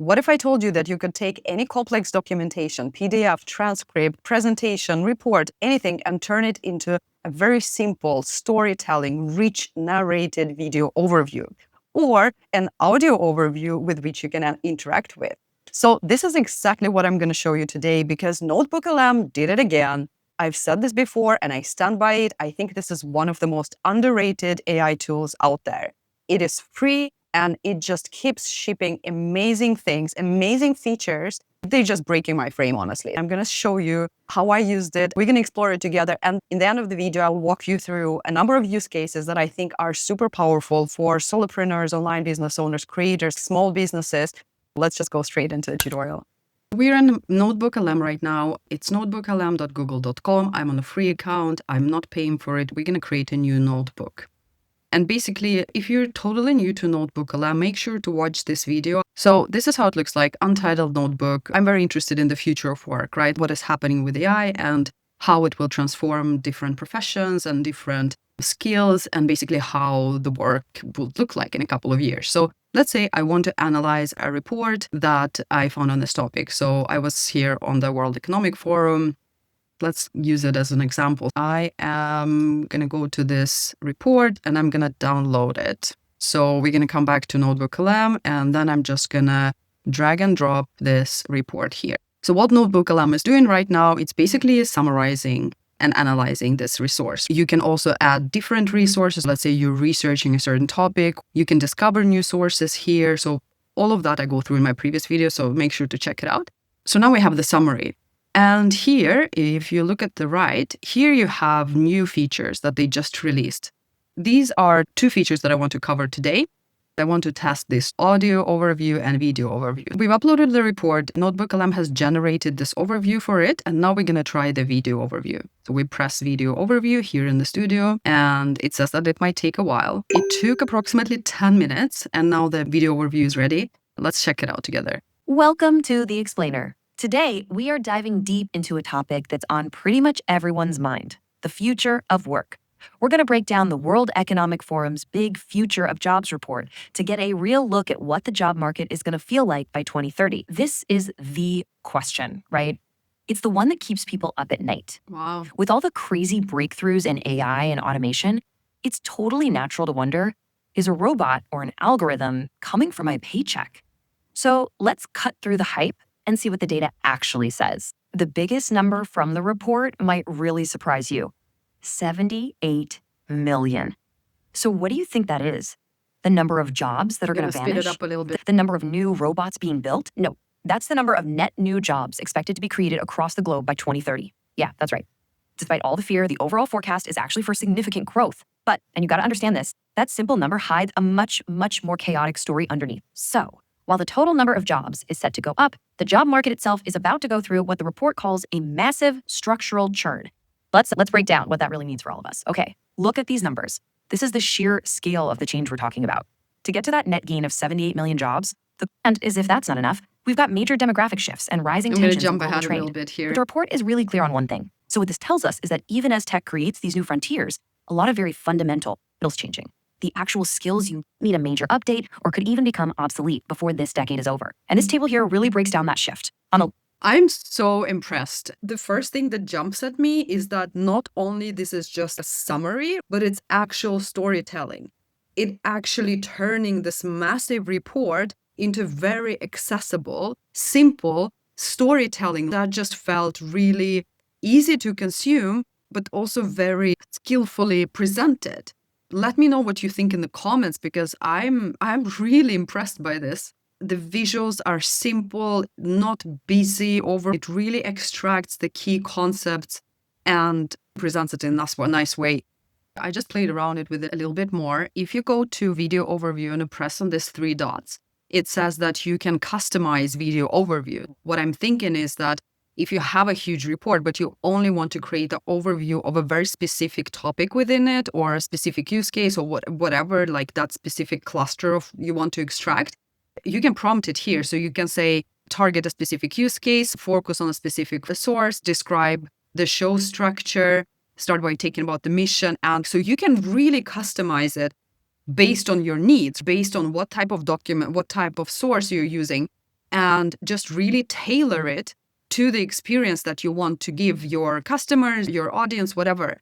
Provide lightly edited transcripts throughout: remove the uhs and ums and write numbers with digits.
What if I told you that you could take any complex documentation, PDF, transcript, presentation, report, anything, and turn it into a very simple storytelling, rich narrated video overview, or an audio overview with which you can interact with? So this is exactly what I'm going to show you today, because NotebookLM did it again. I've said this before and I stand by it. I think this is one of the most underrated AI tools out there. It is free and it just keeps shipping amazing things, amazing features. They're just breaking my frame, honestly. I'm going to show you how I used it. We're going to explore it together. And in the end of the video, I'll walk you through a number of use cases that I think are super powerful for solopreneurs, online business owners, creators, small businesses. Let's just go straight into the tutorial. We're in NotebookLM right now. It's notebooklm.google.com. I'm on a free account. I'm not paying for it. We're going to create a new notebook. And basically, if you're totally new to NotebookLM, make sure to watch this video. So this is how it looks like, untitled notebook. I'm very interested in the future of work, right? What is happening with AI and how it will transform different professions and different skills, and basically how the work will look like in a couple of years. So let's say I want to analyze a report that I found on this topic. So I was here on the World Economic Forum. Let's use it as an example. I am going to go to this report and I'm going to download it. So we're going to come back to NotebookLM and then I'm just going to drag and drop this report here. So what NotebookLM is doing right now, it's basically summarizing and analyzing this resource. You can also add different resources. Let's say you're researching a certain topic. You can discover new sources here. So all of that I go through in my previous video, so make sure to check it out. So now we have the summary. And here, if you look at the right, here you have new features that they just released. These are two features that I want to cover today. I want to test this audio overview and video overview. We've uploaded the report. NotebookLM has generated this overview for it. And now we're going to try the video overview. So we press video overview here in the studio, and it says that it might take a while. It took approximately 10 minutes, and now the video overview is ready. Let's check it out together. Welcome to The Explainer. Today, we are diving deep into a topic that's on pretty much everyone's mind, the future of work. We're going to break down the World Economic Forum's big Future of Jobs report to get a real look at what the job market is going to feel like by 2030. This is the question, right? It's the one that keeps people up at night. Wow. With all the crazy breakthroughs in AI and automation, it's totally natural to wonder, is a robot or an algorithm coming for my paycheck? So let's cut through the hype and see what the data actually says. The biggest number from the report might really surprise you. 78 million. So what do you think that is? The number of jobs that are going to vanish? Speed it up a little bit. The number of new robots being built? No, that's the number of net new jobs expected to be created across the globe by 2030. Yeah, that's right. Despite all the fear, the overall forecast is actually for significant growth. But, and you got to understand this, that simple number hides a much, much more chaotic story underneath. So, while the total number of jobs is set to go up, the job market itself is about to go through what the report calls a massive structural churn. Let's break down what that really means for all of us. Okay, look at these numbers. This is the sheer scale of the change we're talking about. To get to that net gain of 78 million jobs, and as if that's not enough, we've got major demographic shifts and rising tensions in global trade. A little bit here. But the report is really clear on one thing. So what this tells us is that even as tech creates these new frontiers, a lot of very fundamental skills changing. The actual skills you need a major update or could even become obsolete before this decade is over. And this table here really breaks down that shift. I'm so impressed. The first thing that jumps at me is that not only this is just a summary, but it's actual storytelling. It actually turning this massive report into very accessible, simple storytelling that just felt really easy to consume, but also very skillfully presented. Let me know what you think in the comments, because I'm really impressed by this. The visuals are simple, not busy over. It really extracts the key concepts and presents it in a nice way. I just played around it with it a little bit more. If you go to video overview and press on these three dots, it says that you can customize video overview. What I'm thinking is that if you have a huge report, but you only want to create an overview of a very specific topic within it, or a specific use case, or whatever, like that specific cluster of you want to extract, you can prompt it here. So you can say, target a specific use case, focus on a specific source, describe the show structure, start by talking about the mission. And so you can really customize it based on your needs, based on what type of document, what type of source you're using. and just really tailor it to the experience that you want to give your customers, your audience, whatever.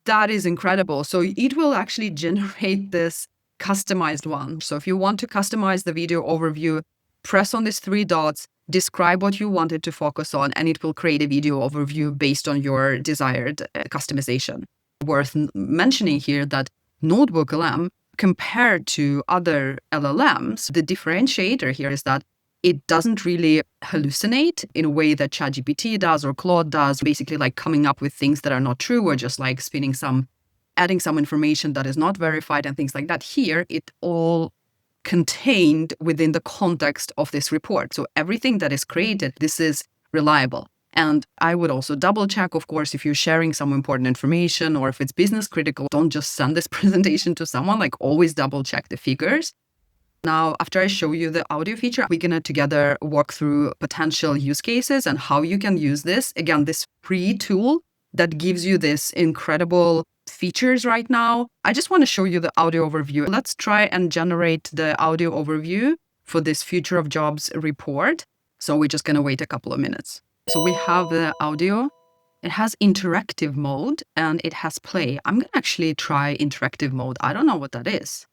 That is incredible. So it will actually generate this customized one. So if you want to customize the video overview, press on these three dots, describe what you want it to focus on, and it will create a video overview based on your desired customization. Worth mentioning here that NotebookLM, compared to other LLMs, the differentiator here is that it doesn't really hallucinate in a way that ChatGPT does or Claude does, basically like coming up with things that are not true or just like adding some information that is not verified and things like that. Here, it all contained within the context of this report. So everything that is created, this is reliable. And I would also double check, of course, if you're sharing some important information or if it's business critical, don't just send this presentation to someone, like always double check the figures. Now, after I show you the audio feature, we're going to together walk through potential use cases and how you can use this. Again, this free tool that gives you this incredible features right now. I just want to show you the audio overview. Let's try and generate the audio overview for this Future of Jobs report. So we're just going to wait a couple of minutes. So we have the audio. It has interactive mode and it has play. I'm going to actually try interactive mode. I don't know what that is.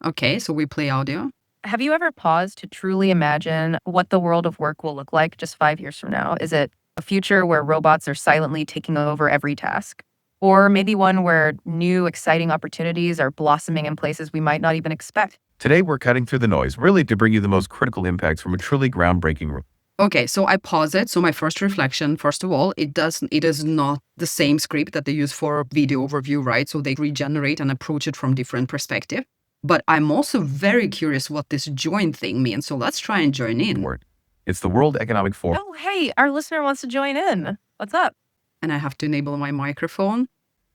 Okay, so we play audio. Have you ever paused to truly imagine what the world of work will look like just 5 years from now? Is it a future where robots are silently taking over every task? Or maybe one where new, exciting opportunities are blossoming in places we might not even expect? Today, we're cutting through the noise, really to bring you the most critical impacts from a truly groundbreaking report. Okay, so I pause it. So my first reflection, first of all, it is not the same script that they use for video overview, right? So they regenerate and approach it from different perspective. But I'm also very curious what this join thing means. So let's try and join in. It's the World Economic Forum. Oh, hey, our listener wants to join in. What's up? And I have to enable my microphone.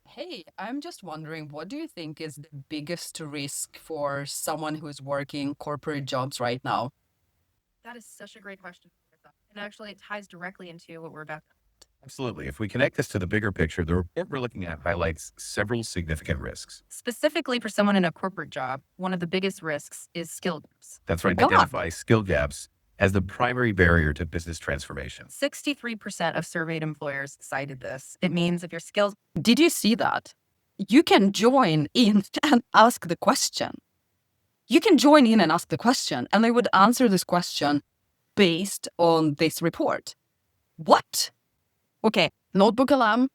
Hey, I'm just wondering, what do you think is the biggest risk for someone who is working corporate jobs right now? That is such a great question. And actually, it ties directly into what we're about. Absolutely. If we connect this to the bigger picture, the report we're looking at highlights several significant risks. Specifically for someone in a corporate job, one of the biggest risks is skill gaps. That's right. God. Identify skill gaps as the primary barrier to business transformation. 63% of surveyed employers cited this. It means if your skills... Did you see that? You can join in and ask the question. You can join in and ask the question, and they would answer this question based on this report. What? Okay, NotebookLM,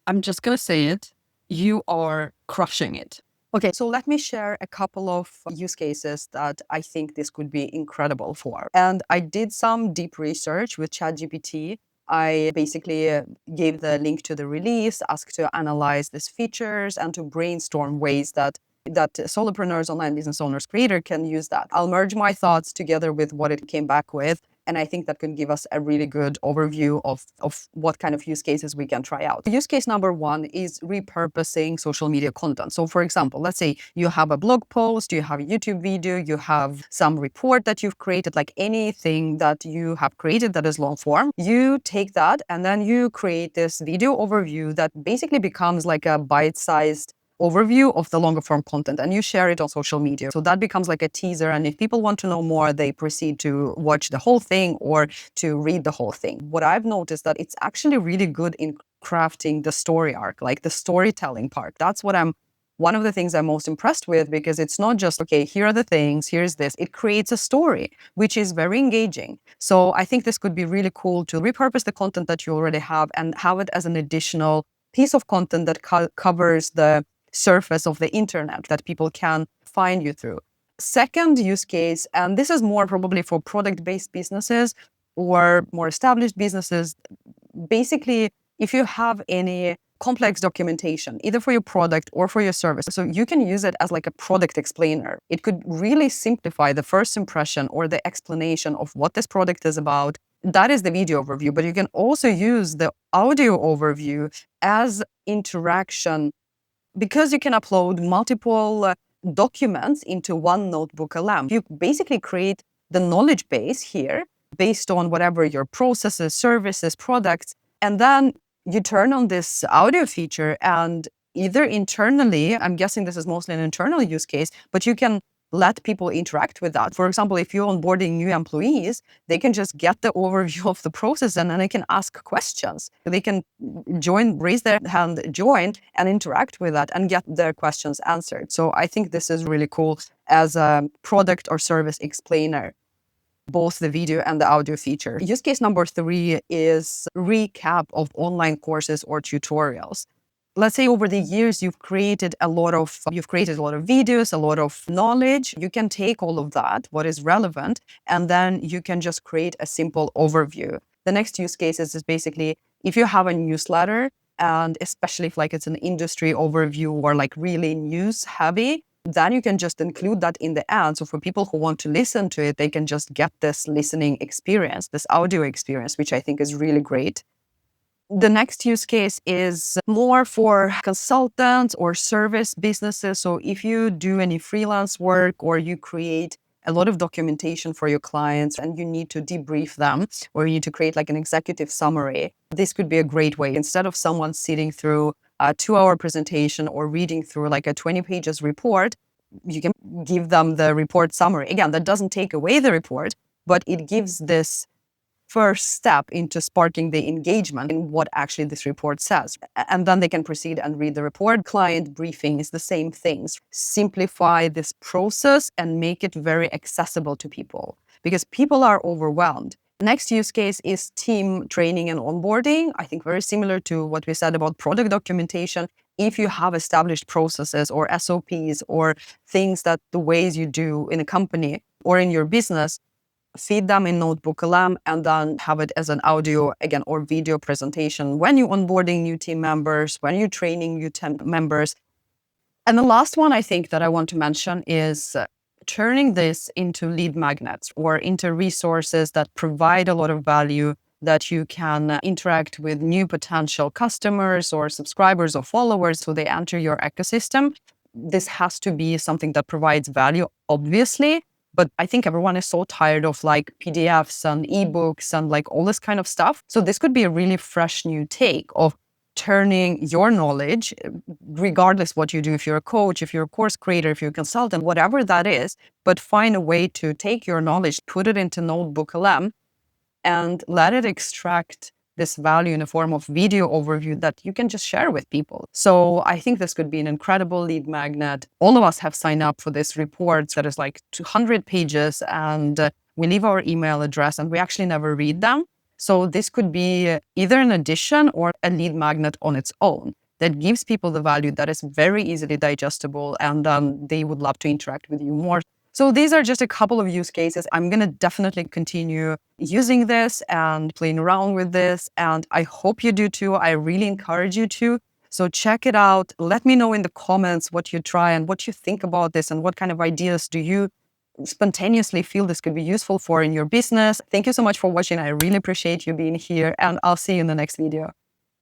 I'm just going to say it. You are crushing it. Okay, so let me share a couple of use cases that I think this could be incredible for. And I did some deep research with ChatGPT. I basically gave the link to the release, asked to analyze these features and to brainstorm ways that solopreneurs, online business owners, creator can use that. I'll merge my thoughts together with what it came back with. And I think that can give us a really good overview of what kind of use cases we can try out. Use case number one is repurposing social media content. So for example, let's say you have a blog post, you have a YouTube video, you have some report that you've created, like anything that you have created that is long form. You take that and then you create this video overview that basically becomes like a bite-sized overview of the longer form content, and you share it on social media. So that becomes like a teaser. And if people want to know more, they proceed to watch the whole thing or to read the whole thing. What I've noticed that it's actually really good in crafting the story arc, like the storytelling part. That's what one of the things I'm most impressed with, because it's not just, okay, here are the things, here's this. It creates a story, which is very engaging. So I think this could be really cool to repurpose the content that you already have and have it as an additional piece of content that covers the surface of the internet that people can find you through. Second use case, and this is more probably for product-based businesses or more established businesses. Basically, if you have any complex documentation, either for your product or for your service, so you can use it as like a product explainer. It could really simplify the first impression or the explanation of what this product is about. That is the video overview, but you can also use the audio overview as interaction, because you can upload multiple documents into one NotebookLM. You basically create the knowledge base here based on whatever your processes, services, products, and then you turn on this audio feature and either internally, I'm guessing this is mostly an internal use case, but you can let people interact with that. For example, if you're onboarding new employees, they can just get the overview of the process and then they can ask questions. They can join, raise their hand, join and interact with that and get their questions answered. So I think this is really cool as a product or service explainer, both the video and the audio feature. Use case number 3 is recap of online courses or tutorials. Let's say over the years, you've created a lot of videos, a lot of knowledge. You can take all of that, what is relevant, and then you can just create a simple overview. The next use case is basically if you have a newsletter, and especially if like it's an industry overview or like really news heavy, then you can just include that in the ad. So for people who want to listen to it, they can just get this listening experience, this audio experience, which I think is really great. The next use case is more for consultants or service businesses. So if you do any freelance work or you create a lot of documentation for your clients and you need to debrief them or you need to create like an executive summary, this could be a great way. Instead of someone sitting through a 2-hour presentation or reading through like a 20 pages report, you can give them the report summary. Again, that doesn't take away the report, but it gives this first step into sparking the engagement in what actually this report says. And then they can proceed and read the report. Client briefing is the same things. Simplify this process and make it very accessible to people because people are overwhelmed. Next use case is team training and onboarding. I think very similar to what we said about product documentation. If you have established processes or SOPs or things that the ways you do in a company or in your business, feed them in NotebookLM and then have it as an audio, again, or video presentation when you're onboarding new team members, when you're training new team members. And the last one I think that I want to mention is turning this into lead magnets or into resources that provide a lot of value that you can interact with new potential customers or subscribers or followers so they enter your ecosystem. This has to be something that provides value, obviously. But I think everyone is so tired of like PDFs and ebooks and like all this kind of stuff. So this could be a really fresh new take of turning your knowledge, regardless what you do, if you're a coach, if you're a course creator, if you're a consultant, whatever that is, but find a way to take your knowledge, put it into NotebookLM and let it extract this value in the form of video overview that you can just share with people. So I think this could be an incredible lead magnet. All of us have signed up for this report that is like 200 pages and we leave our email address and we actually never read them. So this could be either an addition or a lead magnet on its own that gives people the value that is very easily digestible and they would love to interact with you more. So these are just a couple of use cases. I'm going to definitely continue using this and playing around with this. And I hope you do too. I really encourage you to. So check it out. Let me know in the comments what you try and what you think about this and what kind of ideas do you spontaneously feel this could be useful for in your business. Thank you so much for watching. I really appreciate you being here and I'll see you in the next video.